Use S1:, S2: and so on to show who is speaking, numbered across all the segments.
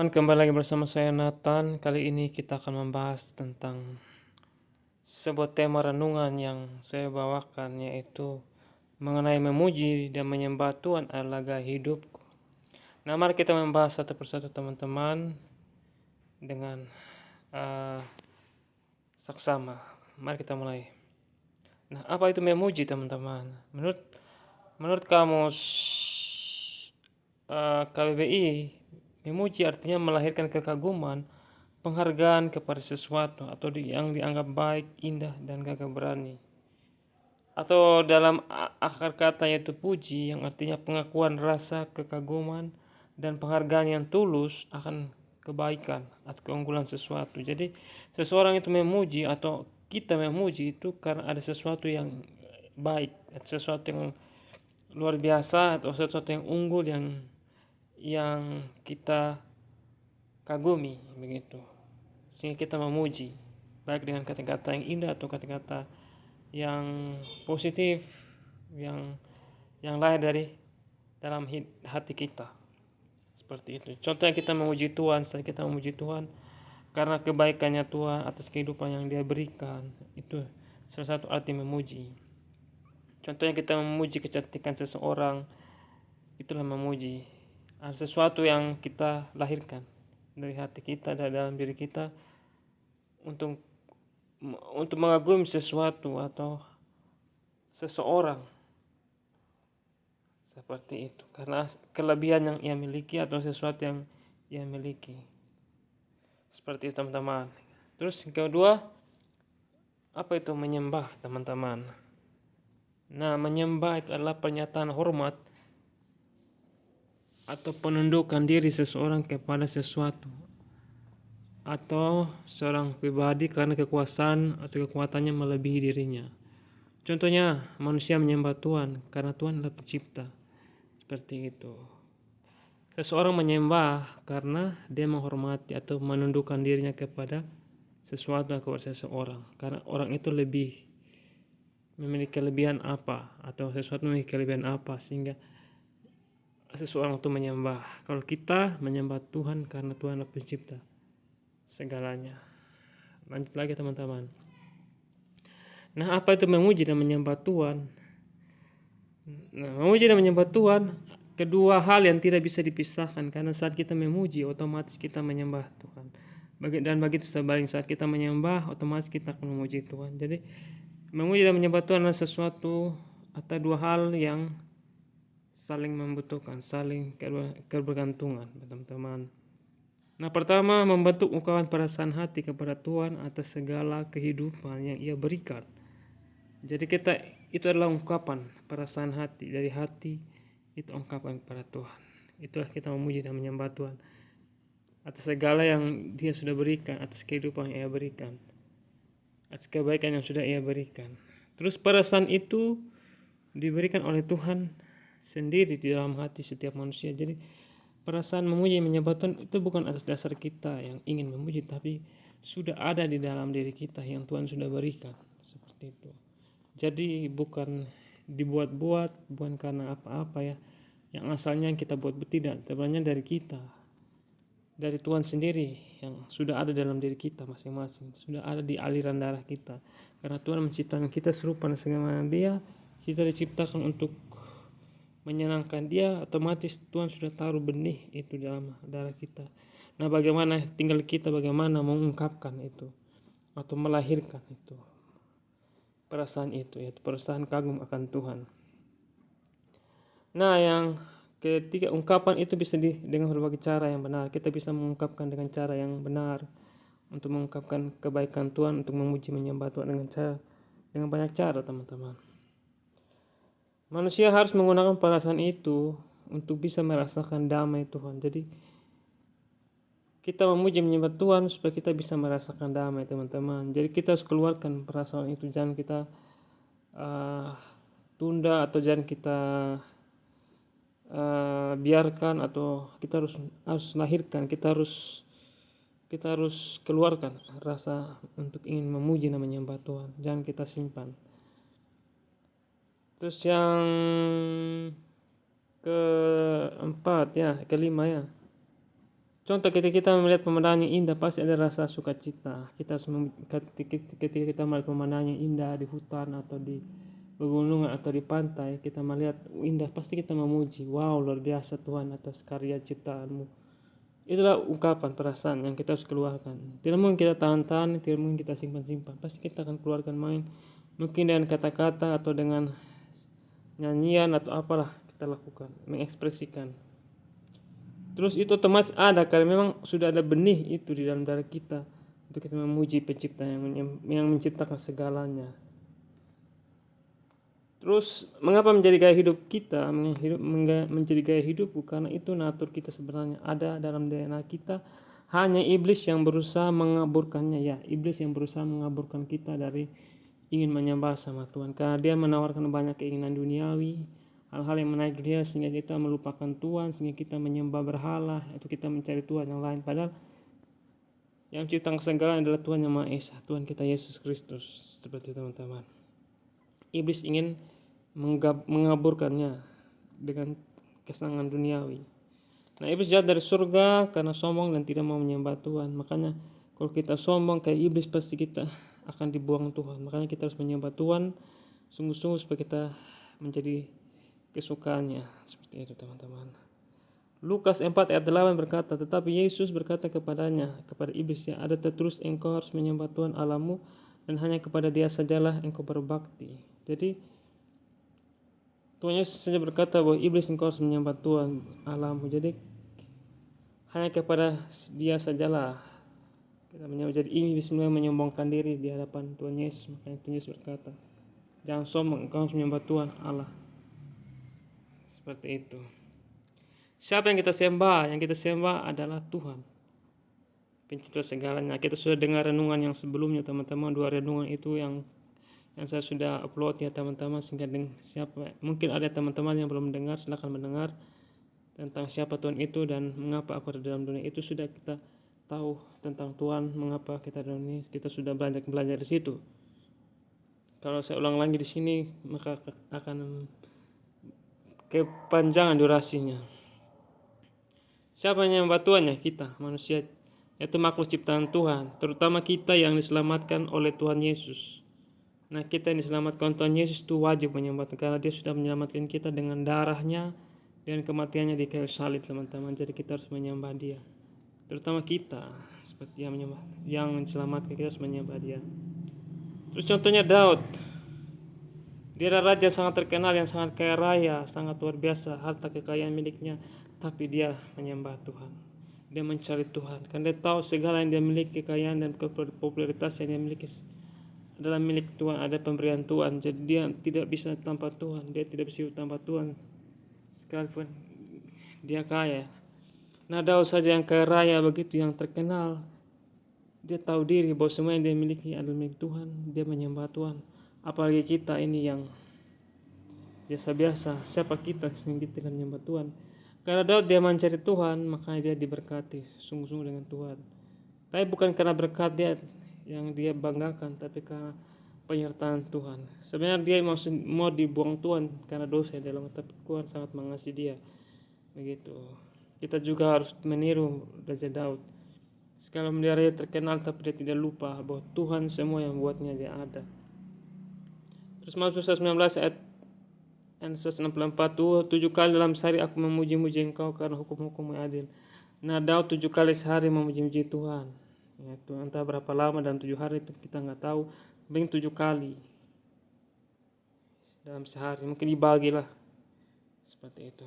S1: Kembali lagi bersama saya Nathan. Kali ini kita akan membahas tentang sebuah tema renungan yang saya bawakan, yaitu mengenai memuji dan menyembah Tuhan adalah gaya hidupku. Nah, mari kita membahas satu persatu teman-teman dengan uh, saksama. Mari kita mulai. Nah, apa itu memuji teman-teman? Menurut kamus KBBI, memuji artinya melahirkan kekaguman, penghargaan kepada sesuatu atau yang dianggap baik, indah, dan gagah berani. Atau dalam akar kata yaitu puji, yang artinya pengakuan rasa kekaguman dan penghargaan yang tulus akan kebaikan atau keunggulan sesuatu. Jadi seseorang itu memuji atau kita memuji itu karena ada sesuatu yang baik, sesuatu yang luar biasa atau sesuatu yang unggul yang kita kagumi begitu, sehingga kita memuji baik dengan kata-kata yang indah atau kata-kata yang positif yang lahir dari dalam hati kita, seperti itu. Contohnya kita memuji Tuhan, setelah kita memuji Tuhan karena kebaikannya Tuhan atas kehidupan yang Dia berikan, itu salah satu arti memuji. Contohnya kita memuji kecantikan seseorang, itulah memuji. Ada sesuatu yang kita lahirkan dari hati kita, dari dalam diri kita, untuk mengagumi sesuatu atau seseorang, seperti itu, karena kelebihan yang ia miliki atau sesuatu yang ia miliki, seperti itu teman-teman. Terus yang kedua, apa itu menyembah teman-teman? Nah, menyembah itu adalah pernyataan hormat atau penundukan diri seseorang kepada sesuatu atau seorang pribadi karena kekuasaan atau kekuatannya melebihi dirinya. Contohnya, manusia menyembah Tuhan karena Tuhan adalah pencipta. Seperti itu. Seseorang menyembah karena dia menghormati atau menundukkan dirinya kepada sesuatu atau seseorang, karena orang itu memiliki kelebihan apa atau sesuatu memiliki kelebihan apa sehingga seseorang itu menyembah. Kalau kita menyembah Tuhan karena Tuhan adalah pencipta segalanya. Lanjut lagi teman-teman. Nah, apa itu memuji dan menyembah Tuhan? Nah, memuji dan menyembah Tuhan kedua hal yang tidak bisa dipisahkan, karena saat kita memuji otomatis kita menyembah Tuhan. Dan begitu sebaliknya, saat kita menyembah otomatis kita akan memuji Tuhan. Jadi memuji dan menyembah Tuhan adalah sesuatu atau dua hal yang saling membutuhkan, saling kebergantungan teman-teman. Nah, pertama, membentuk ungkapan perasaan hati kepada Tuhan atas segala kehidupan yang Ia berikan. Jadi itu adalah ungkapan perasaan hati, dari hati itu ungkapan kepada Tuhan. Itulah kita memuji dan menyembah Tuhan atas segala yang Dia sudah berikan, atas kehidupan yang Ia berikan, atas kebaikan yang sudah Ia berikan. Terus perasaan itu diberikan oleh Tuhan sendiri di dalam hati setiap manusia. Jadi perasaan memuji dan menyembah Tuhan itu bukan atas dasar kita yang ingin memuji, tapi sudah ada di dalam diri kita yang Tuhan sudah berikan, seperti itu. Jadi bukan dibuat-buat, bukan karena apa-apa ya, yang asalnya yang kita buat, tidak, sebenarnya dari kita, dari Tuhan sendiri yang sudah ada dalam diri kita masing-masing, sudah ada di aliran darah kita, karena Tuhan menciptakan kita serupa dengan Dia. Kita diciptakan untuk menyenangkan Dia, otomatis Tuhan sudah taruh benih itu dalam darah kita. Nah, bagaimana tinggal kita bagaimana mengungkapkan itu atau melahirkan itu perasaan itu, yaitu perasaan kagum akan Tuhan. Nah, yang ketiga, ungkapan itu bisa dengan berbagai cara yang benar. Kita bisa mengungkapkan dengan cara yang benar untuk mengungkapkan kebaikan Tuhan, untuk memuji menyembah Tuhan dengan banyak cara teman-teman. Manusia harus menggunakan perasaan itu untuk bisa merasakan damai Tuhan. Jadi kita memuji menyembah Tuhan supaya kita bisa merasakan damai teman-teman. Jadi kita harus keluarkan perasaan itu, jangan kita tunda atau jangan kita biarkan, atau kita harus lahirkan, kita harus keluarkan rasa untuk ingin memuji dan menyembah Tuhan, jangan kita simpan. Terus yang keempat ya, kelima ya, Contoh, ketika kita melihat pemandangan yang indah pasti ada rasa sukacita. Ketika kita melihat pemandangan yang indah di hutan atau di pegunungan atau di pantai, kita melihat indah, pasti kita memuji, wow luar biasa Tuhan atas karya ciptaanmu. Itulah ungkapan perasaan yang kita harus keluarkan. Tidak mungkin kita tahan-tahan, tidak mungkin kita simpan-simpan. Pasti kita akan keluarkan main. Mungkin dengan kata-kata atau dengan nyanyian atau apalah kita lakukan, mengekspresikan. Terus itu otomatis ada karena memang sudah ada benih itu di dalam diri kita untuk kita memuji pencipta yang menciptakan segalanya. Terus mengapa menjadi gaya hidup kita? Menjadi gaya hidup karena itu natur kita sebenarnya ada dalam DNA kita. Hanya iblis yang berusaha mengaburkannya. Ya, iblis yang berusaha mengaburkan kita dari ingin menyembah sama Tuhan. Karena dia menawarkan banyak keinginan duniawi, hal-hal yang menarik dia sehingga kita melupakan Tuhan, sehingga kita menyembah berhala atau kita mencari Tuhan yang lain. Padahal yang menciptakan segala adalah Tuhan yang Maha Esa, Tuhan kita Yesus Kristus. Seperti teman-teman, iblis ingin mengaburkannya dengan kesenangan duniawi. Nah, iblis jatuh dari surga karena sombong dan tidak mau menyembah Tuhan. Makanya kalau kita sombong kayak iblis, pasti kita akan dibuang Tuhan. Makanya kita harus menyembah Tuhan sungguh-sungguh supaya kita menjadi kesukaannya. Seperti itu teman-teman. Lukas 4 ayat 8 berkata, tetapi Yesus berkata kepadanya, kepada iblis, yang ada tertulis, engkau harus menyembah Tuhan Allahmu dan hanya kepada Dia sajalah engkau berbakti. Jadi Tuhan Yesus saja berkata bahwa iblis, engkau harus menyembah Tuhan Allahmu. Jadi hanya kepada Dia sajalah kita menyembah. Jadi iblis mulai menyombongkan diri di hadapan Tuhan Yesus. Makanya Tuhan Yesus berkata, jangan sombong, engkau harus menyembah Tuhan Allah. Seperti itu. Siapa yang kita sembah? Yang kita sembah adalah Tuhan, pencipta segalanya. Kita sudah dengar renungan yang sebelumnya teman-teman, 2 renungan itu yang saya sudah upload ya teman-teman, sehingga siapa mungkin ada teman-teman yang belum mendengar, silakan mendengar tentang siapa Tuhan itu dan mengapa aku ada dalam dunia itu. Sudah kita tahu tentang Tuhan, mengapa kita dalam ini, kita sudah belajar di situ. Kalau saya ulang lagi di sini maka akan kepanjangan durasinya. Siapa yang menyembah Tuhan? Ya kita manusia, yaitu makhluk ciptaan Tuhan, terutama kita yang diselamatkan oleh Tuhan Yesus. Nah, kita yang diselamatkan Tuhan Yesus itu wajib menyembah karena Dia sudah menyelamatkan kita dengan darahnya dan kematiannya di kayu salib teman-teman. Jadi kita harus menyembah Dia, terutama kita seperti yang diselamatkan, kita harus menyembah Dia. Terus contohnya Daud, dia adalah raja sangat terkenal yang sangat kaya raya, sangat luar biasa harta kekayaan miliknya, tapi dia menyembah Tuhan. Dia mencari Tuhan karena dia tahu segala yang dia miliki, kekayaan dan popularitas yang dia miliki adalah milik Tuhan, ada pemberian Tuhan. Jadi dia tidak bisa tanpa Tuhan, dia tidak bisa hidup tanpa Tuhan sekalipun dia kaya. Nah, Daud saja yang kaya raya begitu, yang terkenal, dia tahu diri bahwa semua yang dia miliki adalah milik Tuhan, dia menyembah Tuhan. Apalagi kita ini yang biasa-biasa, siapa kita sehingga kita menyembah Tuhan. Karena Daud dia mencari Tuhan, makanya dia diberkati sungguh-sungguh dengan Tuhan. Tapi bukan karena berkat dia yang dia banggakan, tapi karena penyertaan Tuhan. Sebenarnya dia mau dibuang Tuhan karena dosa dalam, tapi Tuhan sangat mengasihi dia. Begitu. Kita juga harus meniru Raja Daud. Sekalipun dia raja terkenal, tapi dia tidak lupa bahwa Tuhan semua yang buatnya dia ada. Terus Mazmur 19 ayat 164, 7 kali dalam sehari aku memuji-muji engkau karena hukum-hukum yang adil. Nah, Daud 7 kali sehari memuji-muji Tuhan. Itu entah berapa lama dalam 7 hari itu kita nggak tahu, paling 7 kali dalam sehari, mungkin dibagilah seperti itu.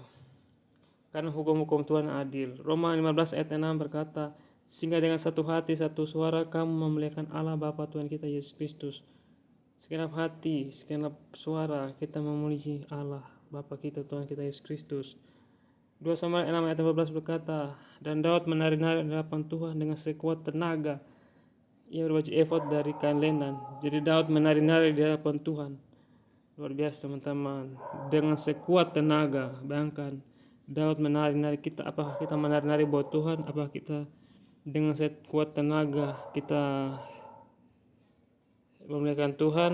S1: Karena hukum-hukum Tuhan adil. Roma 15 ayat 6 berkata, sehingga dengan satu hati satu suara kamu memuliakan Allah Bapa Tuhan kita Yesus Kristus. Segenap hati, segenap suara kita memuji Allah Bapa kita Tuhan kita Yesus Kristus. 2 Samuel 6 ayat 14 berkata, dan Daud menari-nari di hadapan Tuhan dengan sekuat tenaga. Ia berbaju efod dari kain lenan. Jadi Daud menari-nari di hadapan Tuhan. Luar biasa teman-teman. Dengan sekuat tenaga. Bayangkan Daud menari-nari. Apakah kita menari-nari buat Tuhan? Apakah kita dengan sekuat tenaga kita memuliakan Tuhan?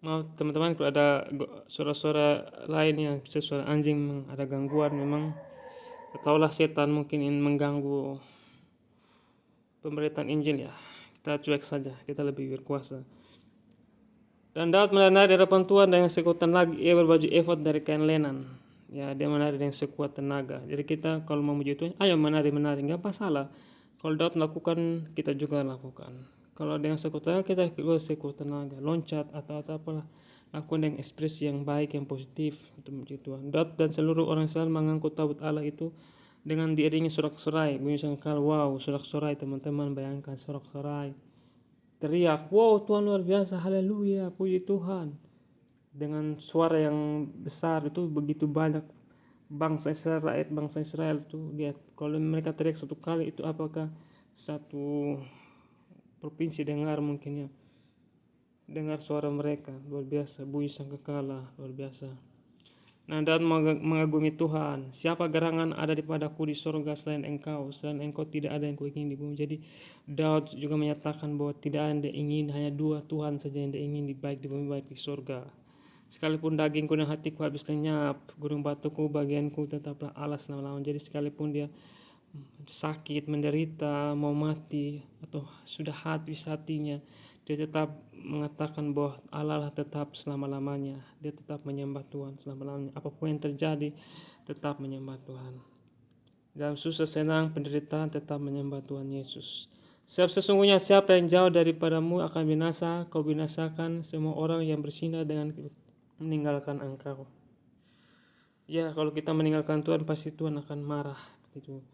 S1: Maaf teman-teman kalau ada suara-suara lain yang bisa suara anjing, ada gangguan memang ataulah setan mungkin ingin mengganggu pemberitaan Injil, ya kita cuek saja, kita lebih berkuasa. Dan Daud menari di hadapan Tuhan dengan sekuatan lagi, ia berbaju efod dari kain lenan. Ya, dia menari dengan sekuat tenaga. Jadi kita kalau memuji Tuhan, ayo menari, nggak masalah. Kalau Daud lakukan, kita juga lakukan. Kalau dengan sekuat tenaga, kita juga sekuat tenaga, loncat atau apalah, lakukan dengan ekspresi yang baik, yang positif untuk memuji Tuhan. Daud dan seluruh orang Israel mengangkut tabut Allah itu dengan diiringi sorak-sorai, bunyi sangkal. Wow, sorak-sorai teman-teman, bayangkan sorak-sorai. Teriak, wow Tuhan luar biasa, haleluya, puji Tuhan. Dengan suara yang besar itu begitu banyak bangsa Israel, rakyat bangsa Israel itu lihat. Kalau mereka teriak satu kali itu apakah satu provinsi dengar mungkin, ya. Dengar suara mereka, luar biasa, bunyi sangkakala, luar biasa. Nah, dan mengagumi Tuhan. Siapa gerangan ada padaku di sorga selain engkau? Selain engkau tidak ada yang kuingin di bumi. Jadi Daud juga menyatakan bahwa tidak ada yang dia ingin, hanya dua Tuhan saja yang dia ingin, baik di bumi baik di sorga. Sekalipun dagingku dan hatiku habis lenyap, gunung batuku bagianku tetaplah Allah selama-lamanya. Jadi sekalipun dia sakit, menderita, mau mati, atau sudah habis hatinya, dia tetap mengatakan bahwa Allah lah tetap selama-lamanya. Dia tetap menyembah Tuhan selama-lamanya. Apapun yang terjadi, tetap menyembah Tuhan. Dalam susah senang penderitaan, tetap menyembah Tuhan Yesus. Sebab sesungguhnya siapa yang jauh daripadamu akan binasa, kau binasakan semua orang yang bersinar dengan meninggalkan engkau. Ya, kalau kita meninggalkan Tuhan, pasti Tuhan akan marah. Itu.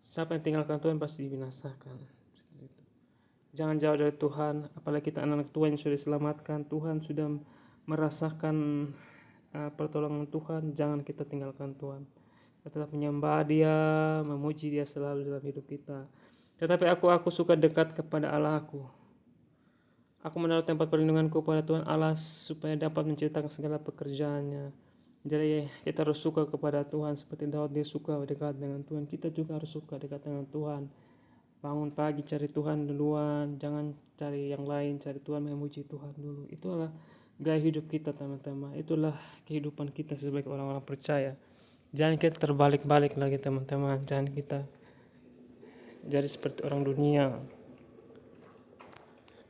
S1: Siapa yang tinggalkan Tuhan pasti dibinasakan. Jangan jauh dari Tuhan, apalagi kita anak-anak Tuhan yang sudah diselamatkan. Tuhan sudah merasakan pertolongan Tuhan. Jangan kita tinggalkan Tuhan. Kita tetap menyembah Dia, memuji Dia selalu dalam hidup kita. Tetapi aku suka dekat kepada Allahku. Aku menaruh tempat perlindunganku pada Tuhan Allah supaya dapat menceritakan segala pekerjaannya. Jadi kita harus suka kepada Tuhan seperti Daud, dia suka dekat dengan Tuhan. Kita juga harus suka dekat dengan Tuhan. Bangun pagi cari Tuhan duluan, jangan cari yang lain, cari Tuhan, memuji Tuhan dulu. Itulah gaya hidup kita teman-teman. Itulah kehidupan kita sebagai orang-orang percaya. Jangan kita terbalik-balik lagi teman-teman. Jangan kita jadi seperti orang dunia.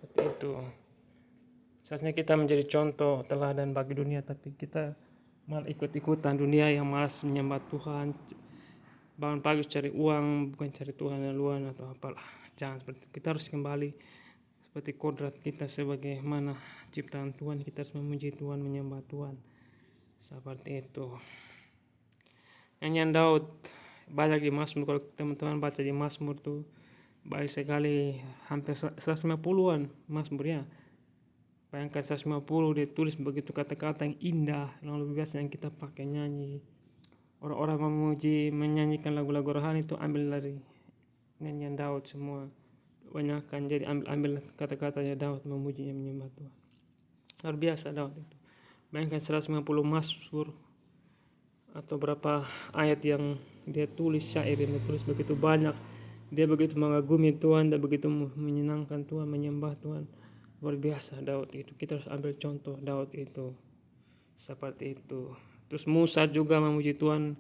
S1: Seperti itu. Seharusnya kita menjadi contoh teladan bagi dunia, tapi kita malah ikut-ikutan dunia yang malas menyembah Tuhan. Bangun pagi cari uang, bukan cari Tuhan duluan atau apalah. Jangan seperti itu. Kita harus kembali seperti kodrat kita sebagaimana ciptaan Tuhan. Kita harus memuji Tuhan, menyembah Tuhan. Seperti itu. Nyanyian Daud banyak di Mazmur. Kalau teman-teman baca di Mazmur tuh baik sekali, hampir 150-an Mazmur, ya. Bayangkan 150 dia tulis begitu kata-kata yang indah, yang lebih biasa yang kita pakai nyanyi. Orang-orang memuji, menyanyikan lagu-lagu rohani itu ambil dari nyanyian Daud semua. Kebanyakan jadi ambil kata-katanya Daud memuji, menyembah Tuhan. Luar biasa Daud itu. Bayangkan 150 Mazmur atau berapa ayat yang dia tulis, syair yang dia tulis begitu banyak. Dia begitu mengagumi Tuhan dan begitu menyenangkan Tuhan, menyembah Tuhan. Luar biasa Daud itu. Kita harus ambil contoh Daud itu. Seperti itu. Terus Musa juga memuji Tuhan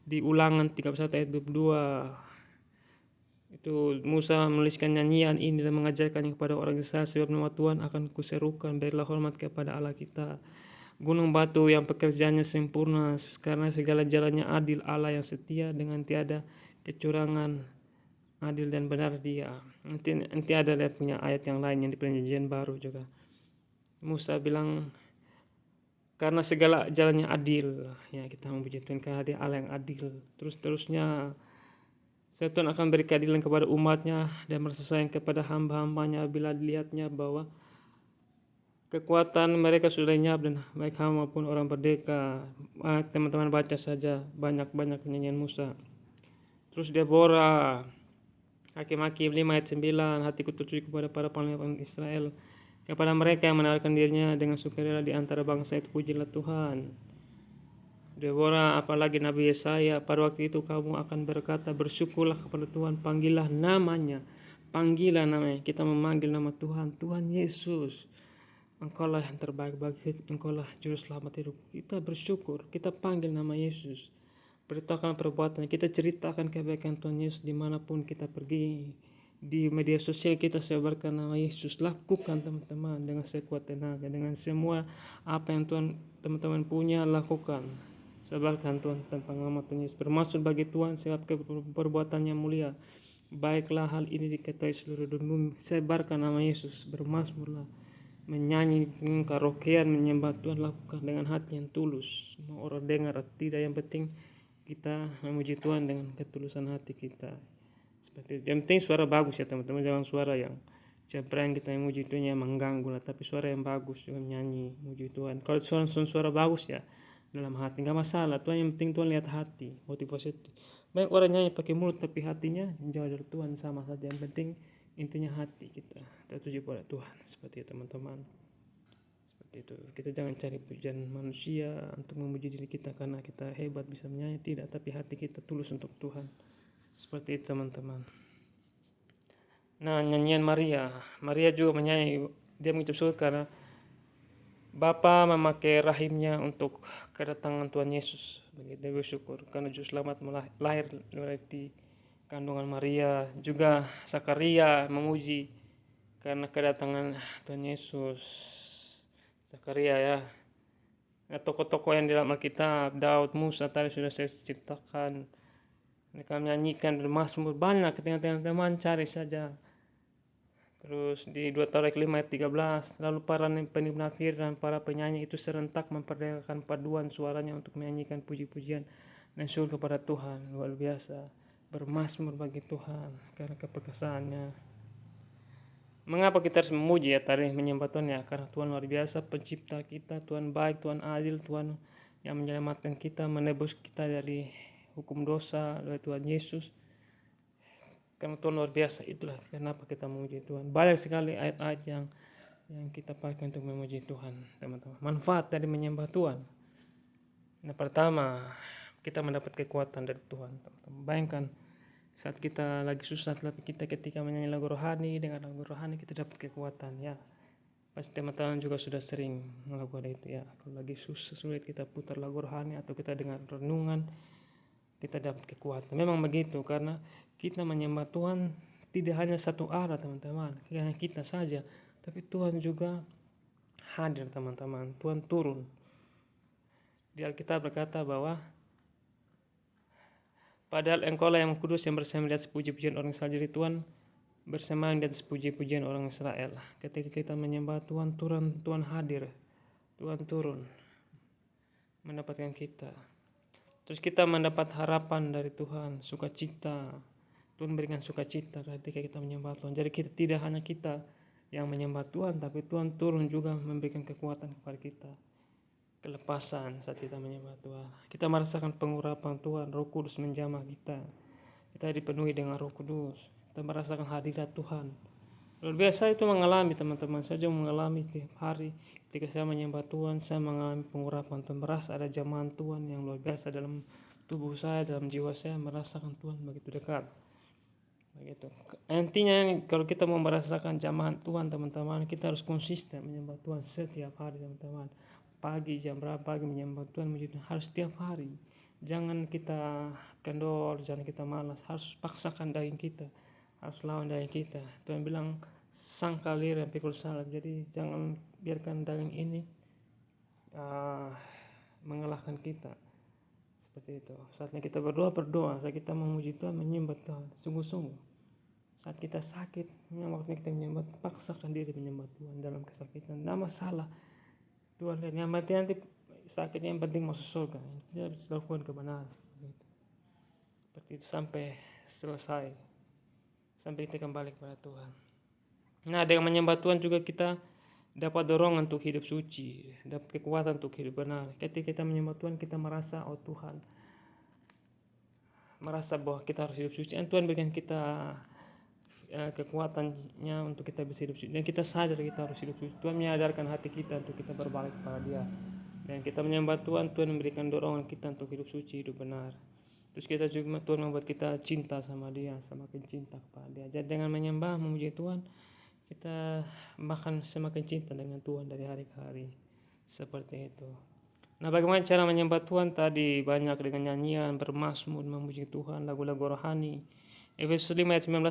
S1: di Ulangan 31 ayat 22. Itu Musa menuliskan nyanyian ini dan mengajarkannya kepada orang Israel, sebab nama Tuhan akan kuserukan, berilah hormat kepada Allah kita. Gunung batu yang pekerjaannya sempurna, karena segala jalannya adil, Allah yang setia dengan tiada kecurangan, adil dan benar Dia. Nanti ada lihat punya ayat yang lain yang di Perjanjian Baru juga. Musa bilang karena segala jalannya adil, ya kita memuji Tuhan karena Dia Allah yang adil. Terusnya Tuhan akan beri keadilan kepada umatnya dan merasa sayang kepada hamba-hambanya bila dilihatnya bahwa kekuatan mereka sudah lenyap dan baik hamba maupun orang merdeka. Teman-teman baca saja banyak-banyak nyanyian Musa. Terus Deborah, Hakim-Hakim 5 ayat 9, hatiku tertuju kepada para panglima Israel, kepada mereka yang menawarkan dirinya dengan sukarela di antara bangsa itu, pujilah Tuhan. Deborah, apalagi Nabi Yesaya, pada waktu itu kamu akan berkata, bersyukurlah kepada Tuhan, panggillah namanya. Kita memanggil nama Tuhan, Tuhan Yesus. Engkaulah yang terbaik bagi hidup, Engkaulah juru selamat hidup. Kita bersyukur, kita panggil nama Yesus. beritakan perbuatan, kita ceritakan kebaikan Tuhan Yesus dimanapun kita pergi. Di media sosial kita sebarkan nama Yesus. Lakukan teman-teman dengan sekuat tenaga, dengan semua apa yang Tuhan teman-teman punya, lakukan. Sebarkan Tuhan tentang nama Tuhan Yesus. Bermaksud bagi Tuhan sebab perbuatannya mulia. Baiklah hal ini diketahui seluruh dunia. Sebarkan nama Yesus. Bermazmurlah, menyanyi dengan karaokean, menyembah Tuhan. Lakukan dengan hati yang tulus. Mau orang dengar atau tidak, yang penting kita memuji Tuhan dengan ketulusan hati kita. Seperti itu. Yang penting suara bagus ya teman-teman, jangan suara yang yang kita memuji Tuhan yang mengganggu lah, tapi suara yang bagus, juga nyanyi memuji Tuhan. Kalau suara bagus ya dalam hati nggak masalah. Tuhan yang penting Tuhan lihat hati, motivasi. Banyak orang nyanyi pakai mulut tapi hatinya jauh dari Tuhan, sama saja. Yang penting intinya hati kita tertuju pada Tuhan. Seperti itu teman-teman. Seperti itu. Kita jangan cari pujian manusia untuk memuji diri kita karena kita hebat bisa menyanyi, tidak, tapi hati kita tulus untuk Tuhan. Seperti itu teman-teman. Nah, nyanyian Maria juga menyanyi, dia mengucap syukur karena Bapa memakai rahimnya untuk kedatangan Tuhan Yesus. Begitu dia bersyukur karena juru selamat lahir di kandungan Maria. Juga Zakaria memuji karena kedatangan Tuhan Yesus. Zakaria ya. Nah, tokoh-tokoh yang di dalam Alkitab, Daud, Musa tadi sudah saya ceritakan. Mereka menyanyikan bermazmur banyak, teman-teman cari saja. Terus di 2 Tarik 5 ayat 13, lalu para penafsir dan para penyanyi itu serentak memperdengarkan paduan suaranya untuk menyanyikan puji-pujian dan syukur kepada Tuhan. Luar biasa, bermazmur bagi Tuhan karena keperkasaannya. Mengapa kita harus memuji ya, tadi menyembah Tuhan ya? Karena Tuhan luar biasa, pencipta kita, Tuhan baik, Tuhan adil, Tuhan yang menyelamatkan kita, menebus kita dari hukum dosa oleh Tuhan Yesus. Karena Tuhan luar biasa, itulah kenapa kita memuji Tuhan. Banyak sekali ayat-ayat yang kita pakai untuk memuji Tuhan, teman-teman. Manfaat dari menyembah Tuhan. Nah, pertama, kita mendapat kekuatan dari Tuhan, teman-teman. Bayangkan saat kita lagi susah, tapi kita ketika menyanyi lagu rohani, dengan lagu rohani kita dapat kekuatan ya. Pasti teman-teman juga sudah sering melakukan itu ya. Kalau lagi susah sulit kita putar lagu rohani atau kita dengar renungan, kita dapat kekuatan. Memang begitu, karena kita menyembah Tuhan tidak hanya satu arah teman-teman, hanya kita saja, tapi Tuhan juga hadir teman-teman. Tuhan turun. Di Alkitab berkata bahwa padahal engkaulah yang kudus yang bersama di atas puji-pujian orang Israel, jadi Tuhan bersama di atas puji-pujian orang Israel. Ketika kita menyembah Tuhan, Tuhan hadir, Tuhan turun mendapatkan kita. Terus kita mendapat harapan dari Tuhan, sukacita. Tuhan berikan sukacita ketika kita menyembah Tuhan. Jadi kita tidak hanya kita yang menyembah Tuhan, tapi Tuhan turun juga memberikan kekuatan kepada kita. Kelepasan saat kita menyembah Tuhan. Kita merasakan pengurapan Tuhan, Roh Kudus menjamah kita. Kita dipenuhi dengan Roh Kudus. Kita merasakan hadirat Tuhan. Luar biasa itu mengalami teman-teman. Saya juga mengalami setiap hari ketika saya menyembah Tuhan, saya mengalami pengurapan Tuhan. Merasa ada jamahan Tuhan yang luar biasa dalam tubuh saya, dalam jiwa saya, merasakan Tuhan begitu dekat. Begitu. Intinya kalau kita mau merasakan jamahan Tuhan teman-teman, kita harus konsisten menyembah Tuhan setiap hari teman-teman. Pagi jam berapa pagi menyembah Tuhan, harus setiap hari. Jangan kita kendor, jangan kita malas, harus paksakan daging kita, harus lawan daging kita. Tuhan bilang sang kalir yang pikul salib, jadi jangan biarkan daging ini mengalahkan kita. Seperti itu. Saatnya kita berdoa, saat kita memuji Tuhan, menyembah Tuhan sungguh-sungguh. Saat kita sakit, waktu kita menyembah, paksakan diri menyembah Tuhan dalam kesakitan, tidak masalah. Tuhan lihat, yang mati nanti sakitnya, yang penting masuk surga. Dia harus lakukan kebenaran. Seperti itu sampai selesai, sampai kita kembali kepada Tuhan. Nah, dengan menyembah Tuhan juga kita dapat dorongan untuk hidup suci, dapat kekuatan untuk hidup benar. Ketika kita menyembah Tuhan, kita merasa, oh Tuhan, merasa bahwa kita harus hidup suci. Dan Tuhan berikan kita kekuatannya untuk kita bisa hidup suci. Dan kita sadar kita harus hidup suci. Tuhan menyadarkan hati kita untuk kita berbalik kepada Dia. Dan kita menyembah Tuhan, Tuhan memberikan dorongan kita untuk hidup suci, hidup benar. Terus kita juga, Tuhan membuat kita cinta sama Dia, semakin cinta kepada Dia. Jadi dengan menyembah, memuji Tuhan, kita bahkan semakin cinta dengan Tuhan dari hari ke hari. Seperti itu. Nah, bagaimana cara menyembah Tuhan tadi? Banyak dengan nyanyian, bermazmur, memuji Tuhan, lagu-lagu rohani. Efesus 5 ayat 19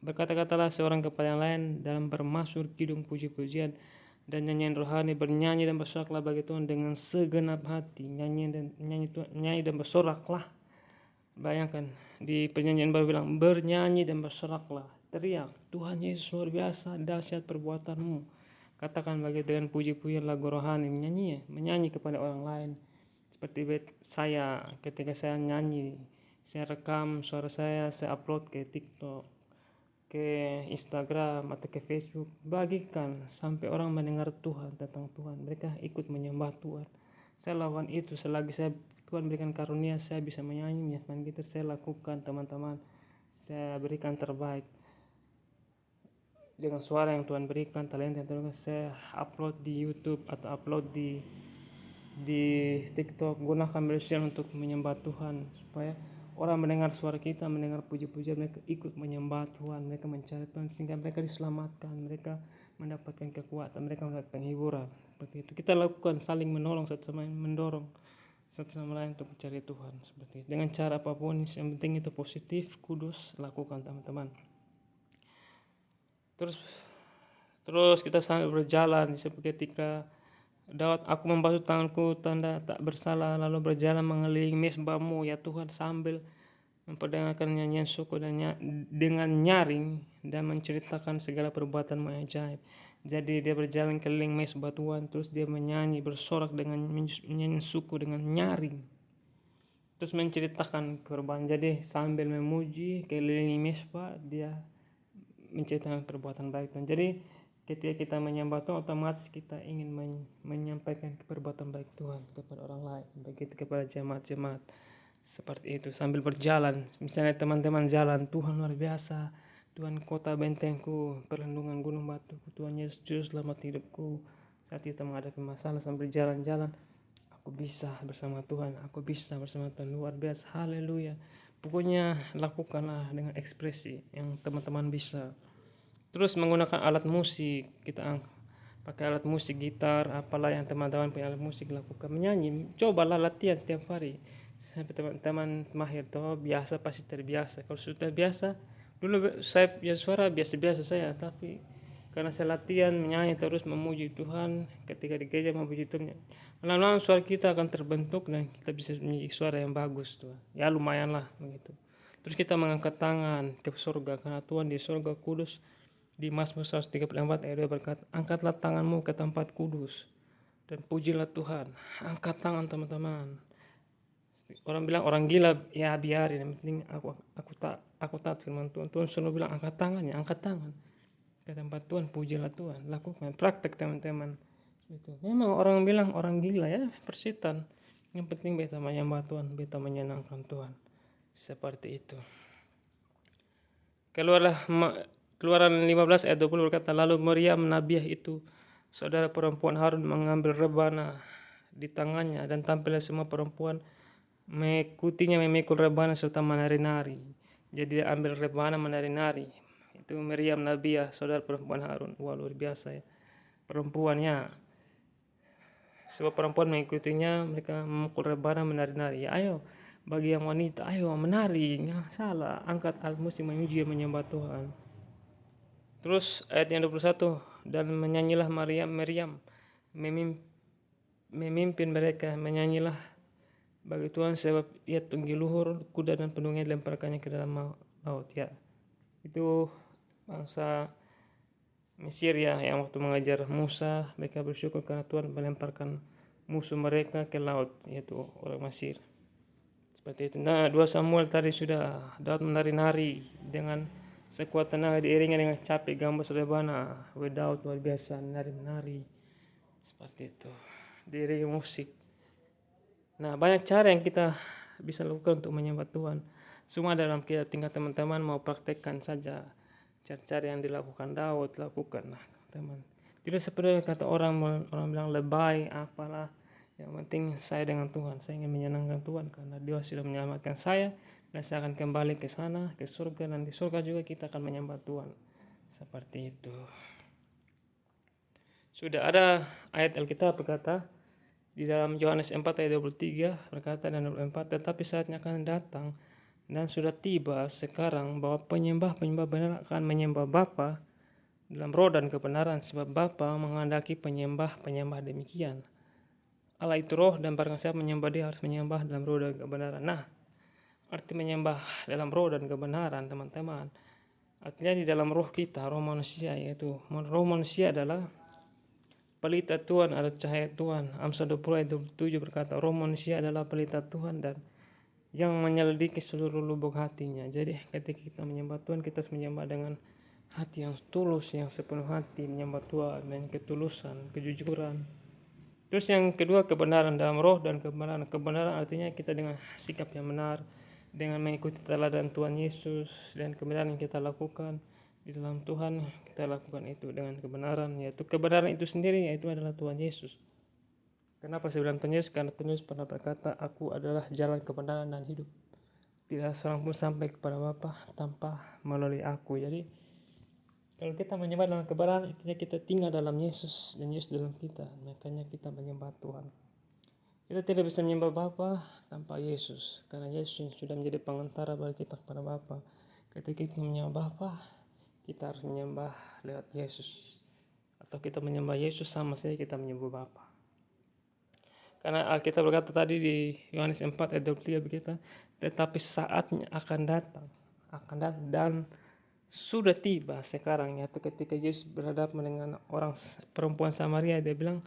S1: berkata-katalah seorang kepada yang lain dalam bermazmur, kidung, puji-pujian, dan nyanyian rohani, bernyanyi dan bersoraklah bagi Tuhan dengan segenap hati. Nyanyi dan bersoraklah. Bayangkan di perjanjian baru bilang bernyanyi dan bersoraklah, teriak, Tuhan Yesus luar biasa, dahsyat perbuatanmu. Katakan bagi dengan puji-pujian lagu rohani, menyanyi kepada orang lain. Seperti saya ketika saya nyanyi, saya rekam suara saya upload ke TikTok, ke Instagram atau ke Facebook, bagikan sampai orang mendengar Tuhan, tentang Tuhan, mereka ikut menyembah Tuhan. Saya lakukan itu selagi Tuhan berikan karunia, saya bisa menyanyi, main gitar, saya lakukan teman-teman. Saya berikan terbaik dengan suara yang Tuhan berikan, talenta yang Tuhan berikan. Saya upload di YouTube atau upload di TikTok. Gunakan media untuk menyembah Tuhan, supaya orang mendengar suara kita, mendengar puji-pujian, mereka ikut menyembah Tuhan, mereka mencari Tuhan, sehingga mereka diselamatkan, mereka mendapatkan kekuatan, mereka mendapat penghiburan. Seperti itu kita lakukan, saling menolong satu sama lain, mendorong satu sama lain untuk mencari Tuhan. Seperti itu. Dengan cara apapun, yang penting itu positif, kudus, lakukan teman-teman. Terus kita sambil berjalan, seperti ketika Daud, aku membasuh tanganku tanda tak bersalah, lalu berjalan mengelilingi mezbahmu ya Tuhan, sambil memperdengarkan nyanyian syukur dengan nyaring dan menceritakan segala perbuatanmu yang ajaib. Jadi dia berjalan keliling mezbah Tuhan, terus dia menyanyi, bersorak dengan nyanyian syukur dengan nyaring, terus menceritakan korban. Jadi sambil memuji keliling mezbah, dia menceritakan perbuatan baik Tuhan. Jadi ketika kita menyembah Tuhan, otomatis kita ingin menyampaikan perbuatan baik Tuhan kepada orang lain, begitu kepada jemaat-jemaat. Seperti itu sambil berjalan. Misalnya teman-teman jalan, Tuhan luar biasa, Tuhan kota bentengku, perlindungan gunung batuku, Tuhan Yesus juru selamat hidupku. Saat kita menghadapi masalah sambil jalan-jalan, aku bisa bersama Tuhan, aku bisa bersama Tuhan, luar biasa, haleluya. Pokoknya lakukanlah dengan ekspresi yang teman-teman bisa. Terus menggunakan alat musik, kita pakai alat musik, gitar, apalah yang teman-teman punya alat musik, lakukan menyanyi. Cobalah latihan setiap hari sampai teman-teman mahir. Toh biasa pasti terbiasa. Kalau sudah biasa, dulu saya punya suara biasa-biasa saya, tapi karena saya latihan menyanyi terus memuji Tuhan, ketika di gereja memuji Tuhan, lama-lama suara kita akan terbentuk dan kita bisa menyanyi suara yang bagus tuh. Ya lumayan lah begitu. Terus kita mengangkat tangan ke surga, karena Tuhan di surga kudus. Di Mazmur 134 ayat 2 berkata, angkatlah tanganmu ke tempat kudus dan pujilah Tuhan. Angkat tangan teman-teman. Orang bilang orang gila, ya biarin, yang penting aku tak firman Tuhan. Tuhan selalu bilang angkat tangannya, angkat tangan ke tempat Tuhan, pujilah Tuhan, lakukan, praktek teman-teman. Itu memang orang bilang orang gila, ya persetan. Yang penting beta menyembah Tuhan, beta menyenangkan Tuhan. Seperti itu. Keluaran 15 ayat 20 berkata, lalu Maryam nabiah itu, saudara perempuan Harun, mengambil rebana di tangannya, dan tampillah semua perempuan mengikutinya memikul rebana serta menari-nari. Jadi dia ambil rebana menari-nari. Itu Maryam nabiah, saudara perempuan Harun. Wah, luar biasa ya perempuannya. Semua perempuan mengikutinya, mereka memikul rebana menari-nari. Ya ayo, bagi yang wanita, ayo menari, nggak salah, angkat alat musik memuji menyembah Tuhan. Terus ayat yang 21, dan menyanyilah Maryam memimpin mereka, menyanyilah bagi Tuhan sebab ia tinggi luhur, kuda dan pendungnya dilemparkannya ke dalam laut. Ya, itu bangsa Mesir ya, yang waktu mengajar Musa, mereka bersyukur karena Tuhan melemparkan musuh mereka ke laut, yaitu orang Mesir. Seperti itu. Nah, 2 Samuel tadi sudah, Daud menari-nari dengan sekuat tenaga, diiringi dengan capek gambus rebana. Daud luar biasa menari-nari. Seperti itu. Diiringi musik. Nah, banyak cara yang kita bisa lakukan untuk menyembah Tuhan. Semua dalam kita, tinggal teman-teman mau praktekkan saja cara-cara yang dilakukan Daud, lakukan lah teman. Tidak seperti kata orang bilang lebay apalah. Yang penting saya dengan Tuhan, saya ingin menyenangkan Tuhan karena Dia sudah menyelamatkan saya, dan saya akan kembali ke sana, ke surga, dan di surga juga kita akan menyembah Tuhan. Seperti itu. Sudah ada ayat Alkitab berkata, Di dalam Yohanes 4 ayat 23 berkata dan 24, tetapi saatnya akan datang dan sudah tiba sekarang bahwa penyembah-penyembah benar akan menyembah Bapa dalam roh dan kebenaran, sebab Bapa menghendaki penyembah-penyembah demikian. Allah itu roh, dan barang siapa menyembah Dia harus menyembah dalam roh dan kebenaran. Nah, arti menyembah dalam roh dan kebenaran, teman-teman, artinya di dalam roh kita, roh manusia, yaitu roh manusia adalah pelita Tuhan, ada cahaya Tuhan. Amsal 20 ayat 27 berkata, roh manusia adalah pelita Tuhan dan yang menyelidiki seluruh lubuk hatinya. Jadi ketika kita menyembah Tuhan, kita harus menyembah dengan hati yang tulus, yang sepenuh hati menyembah Tuhan, dan ketulusan, kejujuran. Terus yang kedua, kebenaran dalam roh dan kebenaran. Kebenaran artinya kita dengan sikap yang benar, dengan mengikuti teladan Tuhan Yesus, dan kebenaran yang kita lakukan di dalam Tuhan, kita lakukan itu dengan kebenaran, yaitu kebenaran itu sendiri, yaitu adalah Tuhan Yesus. Kenapa saya bilang Tuhan Yesus? Karena Tuhan Yesus pernah berkata, aku adalah jalan kebenaran dan hidup. Tidak seorang pun sampai kepada Bapa tanpa melalui aku. Jadi kalau kita menyembah dalam kebenaran, artinya kita tinggal dalam Yesus dan Yesus dalam kita. Makanya kita menyembah Tuhan. Kita tidak bisa menyembah Bapa tanpa Yesus, karena Yesus yang sudah menjadi pengantara bagi kita kepada Bapa. Ketika kita menyembah Bapa, kita harus menyembah lewat Yesus. Atau kita menyembah Yesus sama saja kita menyembah Bapa. Karena Alkitab berkata tadi di Yohanes 4 ayat 23 begitu, tetapi saatnya akan datang dan sudah tiba sekarang, yaitu ketika Yesus berhadapan dengan orang perempuan Samaria, dia bilang,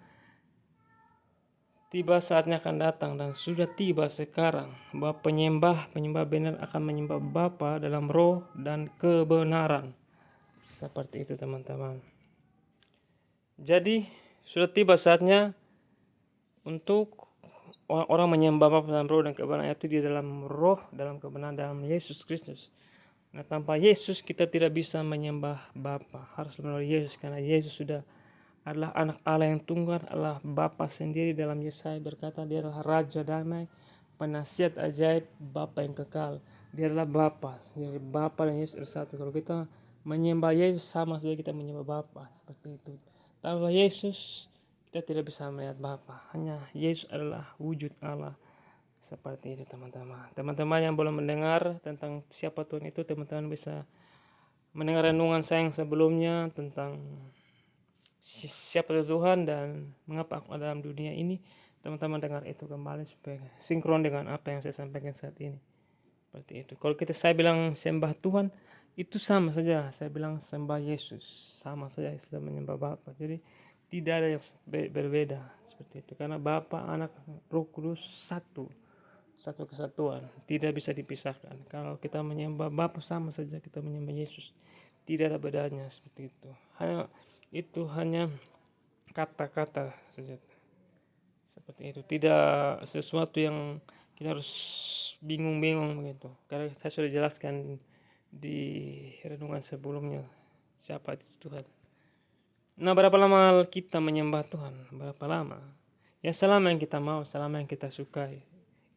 S1: tiba saatnya akan datang dan sudah tiba sekarang bahwa penyembah benar akan menyembah Bapa dalam roh dan kebenaran. Seperti itu, teman-teman. Jadi sudah tiba saatnya untuk orang menyembah Bapa dalam roh dan kebenaran, yaitu di dalam roh, dalam kebenaran, dalam Yesus Kristus. Nah, tanpa Yesus kita tidak bisa menyembah Bapa, harus melalui Yesus, karena Yesus sudah adalah anak Allah yang tunggal, adalah Bapa sendiri. Dalam Yesaya berkata dia adalah Raja Damai, penasihat ajaib, Bapa yang kekal. Dia adalah Bapa. Jadi Bapa dan Yesus adalah satu. Kalau kita menyembah Yesus sama saja kita menyembah Bapa, seperti itu. Tanpa Yesus kita tidak bisa melihat Bapa. Hanya Yesus adalah wujud Allah. Seperti itu, teman-teman. Teman-teman yang belum mendengar tentang siapa Tuhan itu, teman-teman bisa mendengar renungan saya yang sebelumnya tentang siapa Tuhan dan mengapa aku ada dalam dunia ini. Teman-teman dengar itu kembali supaya sinkron dengan apa yang saya sampaikan saat ini. Seperti itu. Kalau saya bilang sembah Tuhan, itu sama saja saya bilang sembah Yesus, sama saja saya menyembah Bapa. Jadi tidak ada yang berbeda seperti itu, karena Bapa, Anak, Roh Kudus satu kesatuan, tidak bisa dipisahkan. Kalau kita menyembah Bapa sama saja kita menyembah Yesus, tidak ada bedanya seperti itu. Hanya kata-kata saja, seperti itu. Tidak sesuatu yang kita harus bingung-bingung begitu. Karena saya sudah jelaskan di renungan sebelumnya siapa itu Tuhan. Nah, berapa lama kita menyembah Tuhan? Berapa lama? Ya, selama yang kita mau, selama yang kita sukai.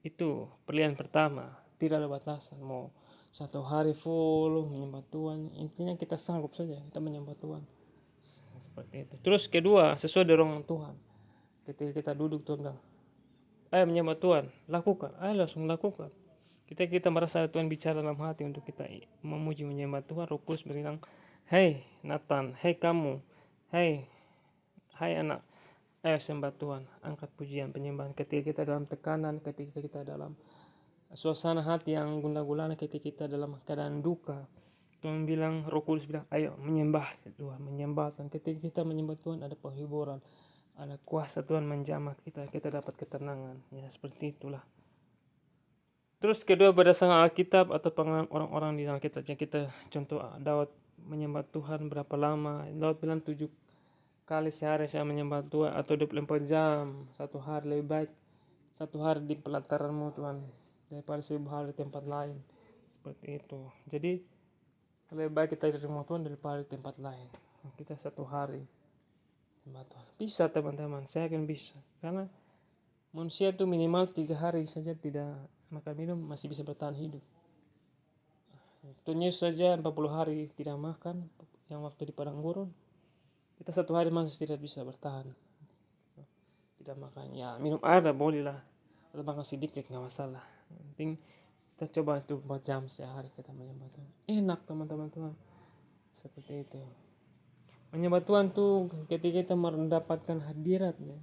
S1: Itu pilihan pertama, tidak ada batasan. Mau 1 hari full menyembah Tuhan, intinya kita sanggup saja kita menyembah Tuhan. Seperti itu. Terus kedua, sesuai dorongan Tuhan. Ketika kita duduk, Tuhan bilang, ayo menyembah Tuhan, lakukan. Ayo langsung lakukan. Kita merasa Tuhan bicara dalam hati untuk kita memuji menyembah Tuhan, Roh Kudus bilang, hei Nathan, hei kamu, hei anak, ayo sembah Tuhan, angkat pujian penyembahan. Ketika kita dalam tekanan, ketika kita dalam suasana hati yang gundah gulana, ketika kita dalam keadaan duka, Tuhan bilang, Roh Kudus bilang, ayo menyembah Tuhan, menyembah Tuhan. Ketika kita menyembah Tuhan, ada penghiburan, ada kuasa Tuhan menjamah kita dapat ketenangan. Ya, seperti itulah. Terus kedua, berdasarkan Alkitab atau pengalaman orang-orang di Alkitab yang kita contoh, Daud menyembah Tuhan berapa lama. Daud bilang 7 kali sehari saya menyembah Tuhan, atau 24 jam 1 hari. Lebih baik 1 hari di pelataranmu Tuhan daripada 1000 hari di tempat lain. Seperti itu. Jadi lebih baik kita terima Tuhan daripada di tempat lain. Kita 1 hari menyembah Tuhan. Bisa, teman-teman, saya akan bisa. Karena manusia itu minimal 3 hari saja tidak makan minum masih bisa bertahan hidup. Tuhan Yesus saja 40 hari tidak makan, yang waktu di padang gurun. Kita 1 hari masih tidak bisa bertahan. tidak makan, ya minum air dah boleh lah, atau makan sedikit nggak masalah. Yang penting kita coba 24 jam sehari kita menyembah Tuhan. Enak teman-teman Tuhan, seperti itu. Menyembah Tuhan tuh ketika kita mendapatkan hadiratnya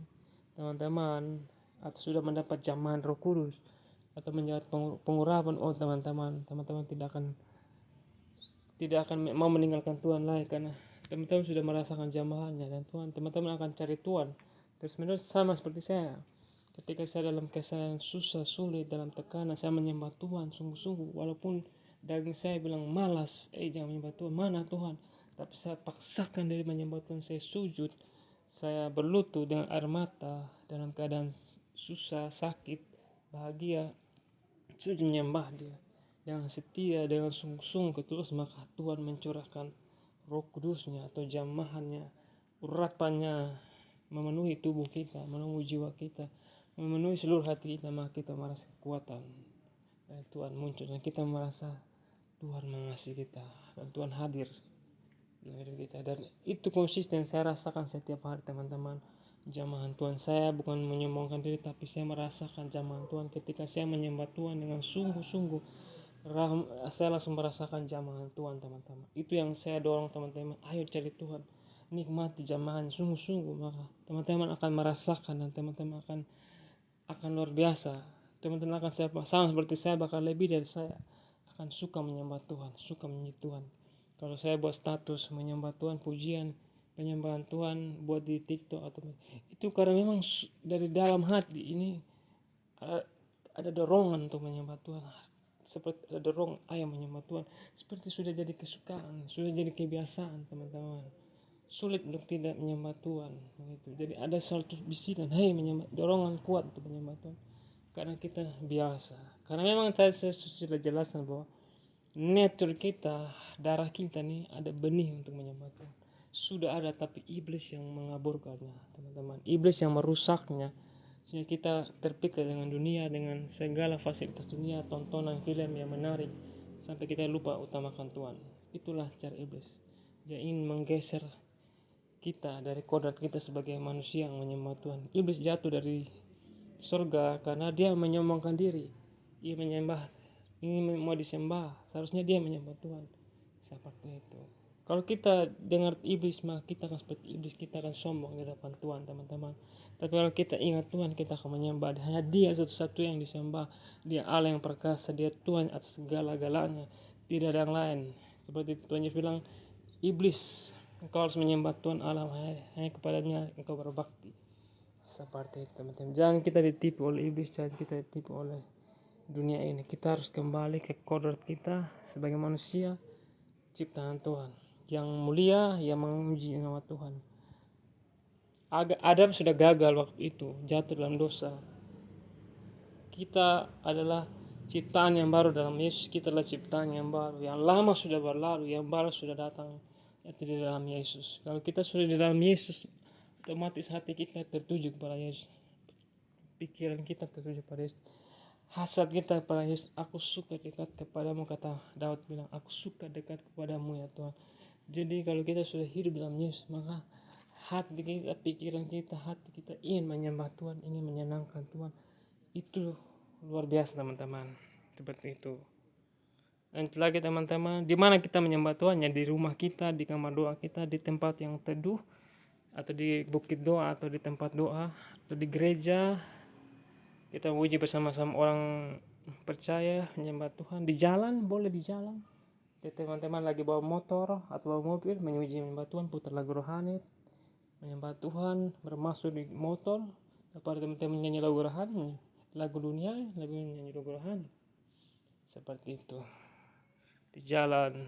S1: teman-teman, atau sudah mendapat jamahan Roh Kudus, atau mendapat pengurapan. Oh teman-teman tidak akan mau meninggalkan Tuhan lagi, karena teman-teman sudah merasakan jamahannya, dan Tuhan, teman-teman akan cari Tuhan terus menerus. Sama seperti saya, ketika saya dalam keadaan susah, sulit, dalam tekanan, saya menyembah Tuhan sungguh-sungguh, walaupun daging saya bilang malas, jangan menyembah Tuhan, mana Tuhan, tapi saya paksakan diri menyembah Tuhan. Saya sujud, saya berlutut dengan air mata, dalam keadaan susah, sakit, bahagia, sujud menyembah Dia dengan setia, dengan sungguh-sungguh ketulus, maka Tuhan mencurahkan Roh Kudusnya atau jamahannya, urapannya memenuhi tubuh kita, memenuhi jiwa kita, memenuhi seluruh hati kita. Maka kita merasa kekuatan dari Tuhan muncul, dan kita merasa Tuhan mengasihi kita, dan Tuhan hadir dalam hidup kita. Dan itu konsisten saya rasakan setiap hari teman-teman. Jamahan Tuhan, saya bukan menyombongkan diri, tapi saya merasakan jamahan Tuhan ketika saya menyembah Tuhan dengan sungguh-sungguh. Saya langsung merasakan jamahan Tuhan teman-teman. Itu yang saya dorong teman-teman, ayo cari Tuhan, nikmati jamahan sungguh-sungguh, maka teman-teman akan merasakan, dan teman-teman akan luar biasa. Teman-teman akan sama seperti saya, bahkan lebih dari saya, akan suka menyembah Tuhan, suka menyanyi Tuhan. Kalau saya buat status menyembah Tuhan, pujian, penyembahan Tuhan buat di TikTok atau itu, karena memang dari dalam hati ini ada dorongan untuk menyembah Tuhan. Seperti ada dorong ayam menyembah Tuhan, seperti sudah jadi kesukaan, sudah jadi kebiasaan teman-teman. Sulit untuk tidak menyembah Tuhan begitu. Jadi ada suatu bisikan, hei menyembah, dorongan kuat untuk menyembah Tuhan, karena kita biasa. Karena memang tadi saya sudah jelaskan bahwa nature kita, darah kita nih ada benih untuk menyembah Tuhan. Sudah ada, tapi iblis yang mengaburkannya teman-teman, iblis yang merusaknya, sehingga kita terpikat dengan dunia, dengan segala fasilitas dunia, tontonan film yang menarik, sampai kita lupa utamakan Tuhan. Itulah cara iblis, dia ingin menggeser kita dari kodrat kita sebagai manusia yang menyembah Tuhan. Iblis jatuh dari surga karena dia menyombongkan diri, ia menyembah, ingin mau disembah, seharusnya dia menyembah Tuhan. Seperti itu. Kalau kita dengar iblis, maka kita akan seperti iblis, kita akan sombong di hadapan Tuhan teman-teman. Tapi kalau kita ingat Tuhan, kita akan menyembah, hanya Dia satu-satu yang disembah. Dia Allah yang perkasa, Dia Tuhan atas segala-galanya, tidak ada yang lain. Seperti Tuhan Yesus bilang, iblis, engkau harus menyembah Tuhan Allah, hanya kepadanya engkau berbakti. Seperti itu teman-teman. Jangan kita ditipu oleh iblis, jangan kita ditipu oleh dunia ini. Kita harus kembali ke kodrat kita sebagai manusia ciptaan Tuhan yang mulia, yang memuji nama Tuhan. Adam sudah gagal waktu itu, jatuh dalam dosa. Kita adalah ciptaan yang baru dalam Yesus. Kita adalah ciptaan yang baru, yang lama sudah berlalu, yang baru sudah datang, yaitu di dalam Yesus. Kalau kita sudah di dalam Yesus, otomatis hati kita tertuju kepada Yesus, pikiran kita tertuju pada Yesus, hasad kita pada Yesus. Aku suka dekat kepadamu, kata Daud bilang, aku suka dekat kepadamu ya Tuhan. Jadi kalau kita sudah hidup dalam Yesus, maka hati kita, pikiran kita, hati kita ingin menyembah Tuhan, ingin menyenangkan Tuhan. Itu luar biasa teman-teman. Seperti itu. Dan lagi teman-teman, di mana kita menyembah Tuhan? Ya di rumah kita, di kamar doa kita, di tempat yang teduh, atau di bukit doa, atau di tempat doa, atau di gereja. Kita uji bersama-sama orang percaya menyembah Tuhan. Di jalan, boleh di jalan. Jadi teman-teman lagi bawa motor atau bawa mobil, menyembah Tuhan, putar lagu rohani, menyembah Tuhan, bermasuk di motor, daripada teman-teman nyanyi lagu rohani, lagu dunia, lebih nyanyi lagu rohani. Seperti itu. Di jalan,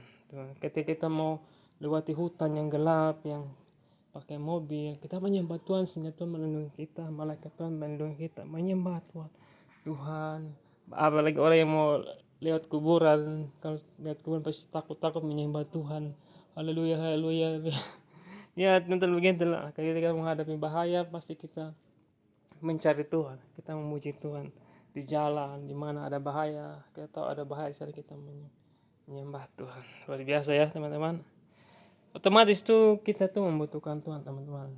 S1: ketika kita mau lewati hutan yang gelap, yang pakai mobil, kita menyembah Tuhan, sehingga Tuhan melindungi kita, malaikat Tuhan melindungi kita, menyembah Tuhan. Apalagi orang yang mau lewat kuburan, kalau lihat kuburan pasti takut menyembah Tuhan. Haleluya, haleluya. Ya tentu begitulah. Ketika menghadapi bahaya, pasti kita mencari Tuhan, kita memuji Tuhan. Di jalan, di mana ada bahaya, kita tahu ada bahaya, di kita menyembah Tuhan. Luar biasa ya teman-teman. Otomatis tuh kita tuh membutuhkan Tuhan teman-teman.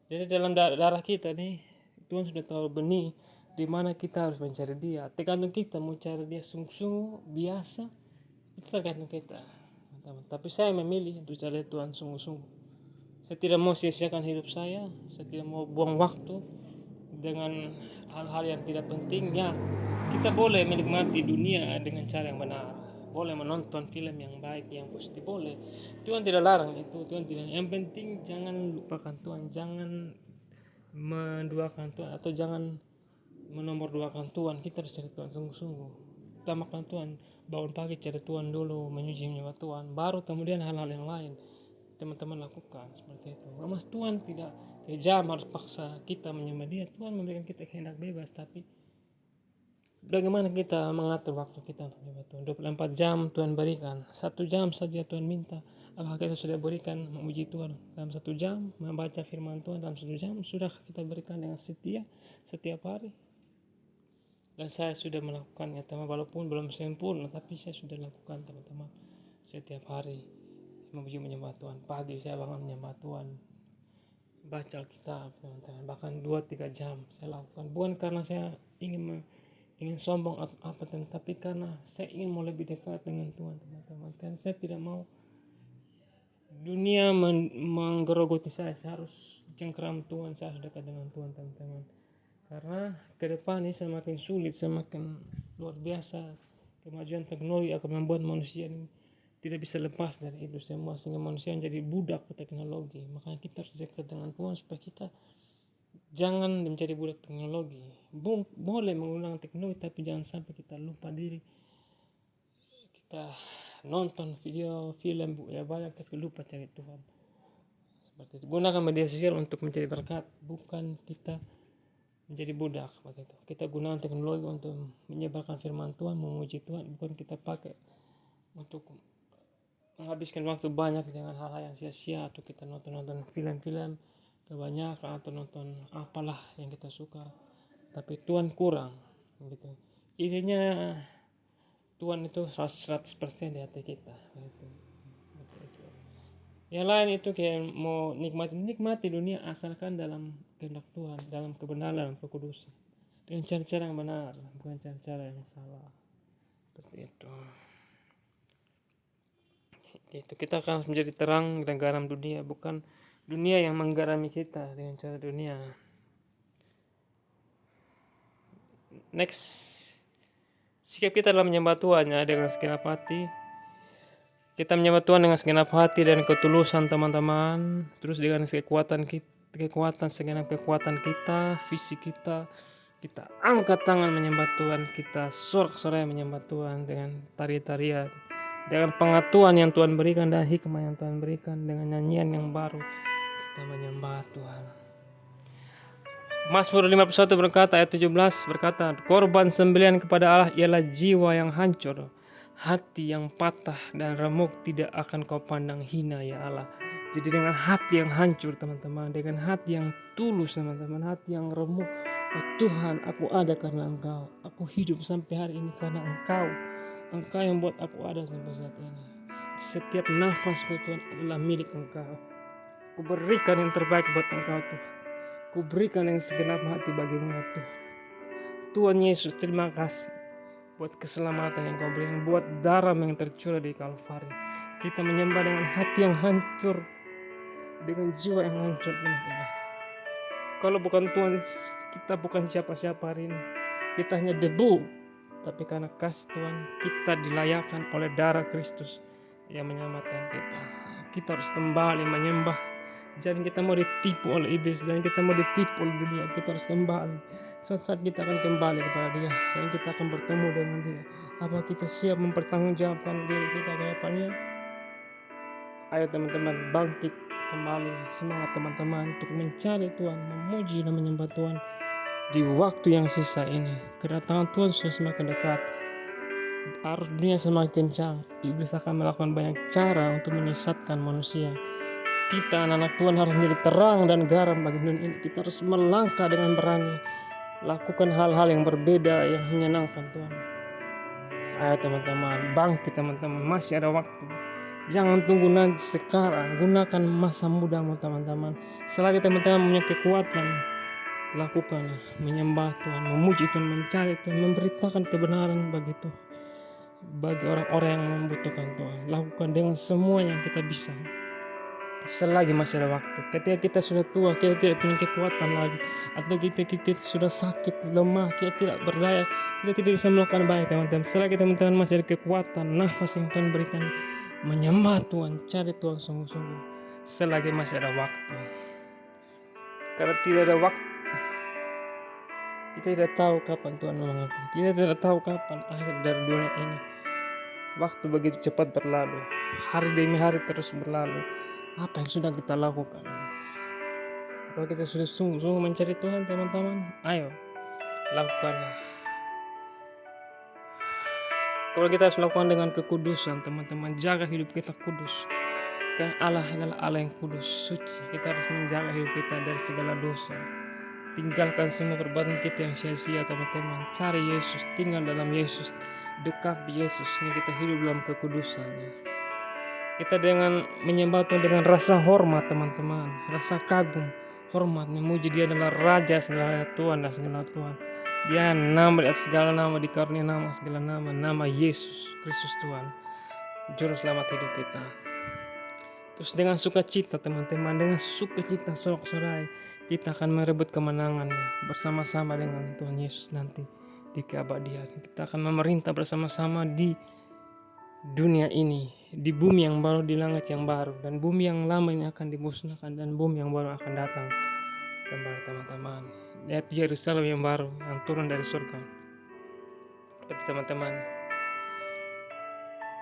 S1: Jadi dalam darah kita nih, Tuhan sudah tahu benih di mana kita harus mencari Dia. Tergantung kita mau cari Dia sungguh-sungguh biasa, itu tergantung kita. Tapi saya memilih untuk cari Tuhan sungguh-sungguh. Saya tidak mau sia-siakan hidup saya tidak mau buang waktu dengan hal-hal yang tidak penting. Ya, kita boleh menikmati dunia dengan cara yang benar, boleh menonton film yang baik, yang positif, boleh. Tuhan tidak larang itu, Tuhan tidak. Yang penting jangan lupakan Tuhan, jangan menduakan Tuhan, atau jangan menomorduakan Tuhan. Kita harus cari Tuhan sungguh-sungguh, utamakan Tuhan. Bangun pagi cari Tuhan dulu, menyembah Tuhan, baru kemudian hal-hal yang lain teman-teman lakukan seperti itu. Mas, Tuhan tidak jam harus paksa kita menyembah Dia. Tuhan memberikan kita kehendak bebas, tapi bagaimana kita mengatur waktu kita untuk menyembah Tuhan? 24 jam Tuhan berikan, 1 jam saja Tuhan minta. Apakah kita sudah berikan memuji Tuhan dalam 1 jam, membaca firman Tuhan dalam 1 jam? Sudah kita berikan dengan setia setiap hari? Dan saya sudah melakukannya, teman, walaupun belum sempurna, tapi saya sudah lakukan, teman-teman, setiap hari memuji menyembah Tuhan. Pagi saya bangun menyembah Tuhan, baca Alkitab, teman-teman, bahkan 2-3 jam saya lakukan. Bukan karena saya ingin sombong atau apa, tapi karena saya ingin mau lebih dekat dengan Tuhan, teman-teman. Dan saya tidak mau dunia menggerogoti saya harus cengkeram Tuhan, saya harus dekat dengan Tuhan, teman-teman. Karena ke depan ini semakin sulit, semakin luar biasa. Kemajuan teknologi akan membuat manusia ini tidak bisa lepas dari itu semua, sehingga manusia menjadi budak ke teknologi. Makanya kita harus dekat dengan Tuhan supaya kita jangan menjadi budak teknologi. Boleh menggunakan teknologi, tapi jangan sampai kita lupa diri. Kita nonton video, film ya banyak, tapi lupa cari Tuhan. Seperti itu. Gunakan media sosial untuk menjadi berkat, bukan kita menjadi budak. Begitu. Kita gunakan teknologi untuk menyebarkan firman Tuhan, memuji Tuhan, bukan kita pakai untuk menghabiskan waktu banyak dengan hal-hal yang sia-sia, atau kita nonton film-film kebanyakan, atau nonton apalah yang kita suka, tapi Tuhan kurang gitu. Intinya Tuhan itu 100% di hati kita gitu. Yang lain itu kayak mau nikmati dunia asalkan dalam kehendak Tuhan, dalam kebenaran, dalam kekudusan, dengan cara-cara yang benar, bukan cara-cara yang salah. Seperti itu. Itu kita akan menjadi terang dan garam dunia, bukan dunia yang menggarami kita dengan cara dunia. Next, sikap kita dalam menyembah Tuhan ya, dengan segenap hati. Kita menyembah Tuhan dengan segenap hati dan ketulusan, teman-teman. Terus dengan segenap kekuatan kita, fisik kita angkat tangan menyembah Tuhan, kita sorak-sorai menyembah Tuhan dengan tari-tarian, dengan pengetahuan yang Tuhan berikan dan hikmah yang Tuhan berikan, dengan nyanyian yang baru kita menyembah Tuhan. Mazmur 51 berkata, ayat 17 berkata, korban sembelihan kepada Allah ialah jiwa yang hancur, hati yang patah dan remuk tidak akan kau pandang hina ya Allah. Jadi dengan hati yang hancur, teman-teman, dengan hati yang tulus, teman-teman, hati yang remuk, oh Tuhan, aku ada karena Engkau, aku hidup sampai hari ini karena Engkau yang buat aku ada sampai saat ini. Setiap nafasku, Tuhan, adalah milik Engkau. Aku berikan yang terbaik buat Engkau, Tuhan. Aku berikan yang segenap hati bagimu, ya Tuhan. Tuhan Yesus, terima kasih buat keselamatan yang Kau berikan, buat darah yang tercurah di Kalvari. Kita menyembah dengan hati yang hancur, dengan jiwa yang hancur, teman-teman. Kalau bukan Tuhan, kita bukan siapa-siapa hari ini. Kita hanya debu, tapi karena kasih Tuhan, kita dilayakkan oleh darah Kristus yang menyelamatkan kita. Kita harus kembali menyembah. Jangan kita mau ditipu oleh iblis, jangan kita mau ditipu oleh dunia. Kita harus kembali. Suatu saat kita akan kembali kepada Dia, dan kita akan bertemu dengan Dia. Apa kita siap mempertanggungjawabkan diri kita ke depannya? Ayo teman-teman, bangkit kembali. Semangat teman-teman untuk mencari Tuhan, memuji dan menyembah Tuhan di waktu yang sisa ini. Kedatangan Tuhan sudah semakin dekat. Arus dunia semakin kencang. Iblis akan melakukan banyak cara untuk menyesatkan manusia. Kita anak-anak Tuhan harus menjadi terang dan garam bagi dunia ini. Kita harus melangkah dengan berani, lakukan hal-hal yang berbeda yang menyenangkan Tuhan. Ayo teman-teman, bangkit teman-teman, masih ada waktu. Jangan tunggu nanti, sekarang gunakan masa mudamu teman-teman. Selagi teman-teman punya kekuatan, lakukanlah menyembah Tuhan, memuji Tuhan, mencari Tuhan, memberitakan kebenaran bagi orang-orang yang membutuhkan Tuhan. Lakukan dengan semua yang kita bisa selagi masih ada waktu. Ketika kita sudah tua, kita tidak punya kekuatan lagi, atau kita sudah sakit, lemah, kita tidak berdaya, kita tidak bisa melakukan baik teman-teman. Selagi teman-teman masih ada kekuatan, nafas yang Tuhan berikan, menyembah Tuhan, cari Tuhan sungguh-sungguh selagi masih ada waktu. Karena tidak ada waktu, kita tidak tahu kapan Tuhan mengerti. Kita tidak tahu kapan akhir dari dunia ini. Waktu begitu cepat berlalu, hari demi hari terus berlalu. Apa yang sudah kita lakukan? Apakah kita sudah sungguh-sungguh mencari Tuhan teman-teman? Ayo, lakukanlah. Kalau kita harus lakukan dengan kekudusan teman-teman, jaga hidup kita kudus. Karena Allah adalah Allah yang kudus, suci. Kita harus menjaga hidup kita dari segala dosa. Tinggalkan semua perbuatan kita yang sia-sia teman-teman. Cari Yesus, tinggal dalam Yesus, dekat Yesus, sehingga kita hidup dalam kekudusannya. Kita dengan menyembah Tuhan dengan rasa hormat teman-teman, rasa kagum, hormat, memuji Dia adalah Raja segala Tuhan dan segala Tuhan. Dia nama di atas segala nama, dikarunia nama segala nama Yesus Kristus Tuhan, Juru Selamat hidup kita. Terus dengan sukacita teman-teman, dengan sukacita sorak-sorai, kita akan merebut kemenangannya bersama-sama dengan Tuhan Yesus nanti di keabadian. Kita akan memerintah bersama-sama di dunia ini, di bumi yang baru, di langit yang baru, dan bumi yang lama ini akan dimusnahkan dan bumi yang baru akan datang kembali teman-teman. Lihat Yerusalem yang baru yang turun dari surga. Seperti teman-teman.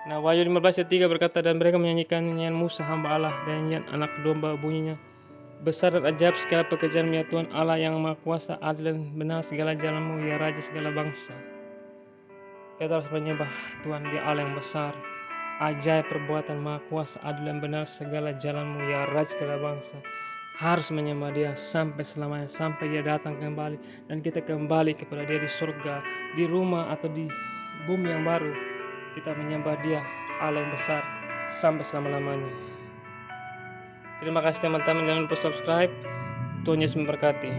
S1: Nah, Wahyu 15 ayat 3 berkata, dan mereka menyanyikan nyanyian Musa hamba Allah dan nyanyian anak domba, bunyinya, besar dan ajaib segala pekerjaan ya Tuhan Allah yang maha kuasa, adil dan benar segala jalanmu ya Raja segala bangsa. Kita harus menyembah Tuhan, Dia Allah yang besar, ajaib perbuatan, maha kuasa, adil dan benar segala jalanmu ya Raja segala bangsa. Harus menyembah Dia sampai selamanya, sampai Dia datang kembali dan kita kembali kepada Dia di surga, di rumah atau di bumi yang baru. Kita menyembah Dia Allah yang besar sampai selama-lamanya. Terima kasih teman-teman, jangan lupa subscribe. Tuhan Yesus memberkati.